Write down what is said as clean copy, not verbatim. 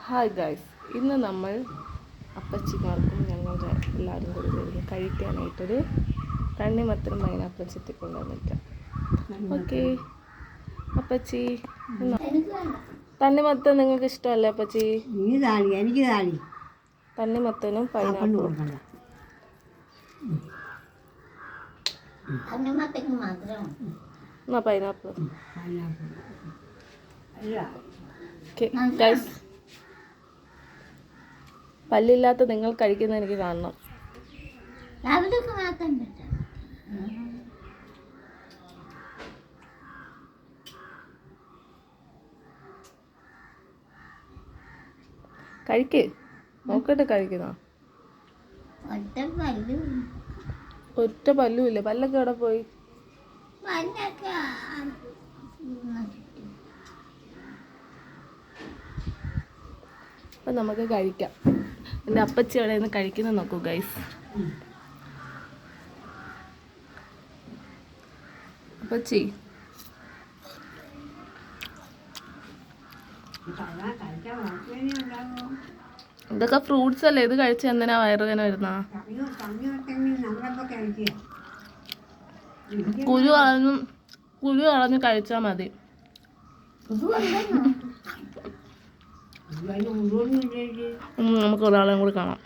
Hi guys, ഇന്ന് നമ്മൾ അപ്പച്ചിമാർക്കും ഞങ്ങളുടെ എല്ലാവരും കൂടി വരുന്നു കഴിക്കാനായിട്ടൊരു തണ്ണിമത്തനും പൈനാപ്പിളും ചെത്തി കൊണ്ടുവന്നിരിക്കാം. ഓക്കെ അപ്പച്ചി, തണ്ണിമത്തൻ നിങ്ങൾക്ക് ഇഷ്ടമല്ലേ അപ്പച്ചി? തണ്ണിമത്തനും പൈനാപ്പിളും. എന്നാ പൈനാപ്പിൾ. ഗൈസ്, പല്ലില്ലാത്ത നിങ്ങൾ കഴിക്കുന്ന എനിക്ക് കാണണം. കഴിക്ക്, നോക്കട്ടെ കഴിക്കുന്ന. ഒറ്റ പല്ലുമില്ല. പല്ലൊക്കെ എവിടെ പോയി? അപ്പം നമുക്ക് കഴിക്കാം. എൻ്റെ അപ്പച്ചി അവിടെ നിന്ന് കഴിക്കുന്നത് നോക്കൂ ഗൈസ്. അപ്പച്ചി, ഇതൊക്കെ ഫ്രൂട്ട്സ് അല്ലേ? ഇത് കഴിച്ച എന്തിനാ വയറുവേദന വരുന്ന? കുരു കളഞ്ഞ് കഴിച്ചാൽ മതി. നമുക്ക് ഒരാളെയും കൂടി കാണാം.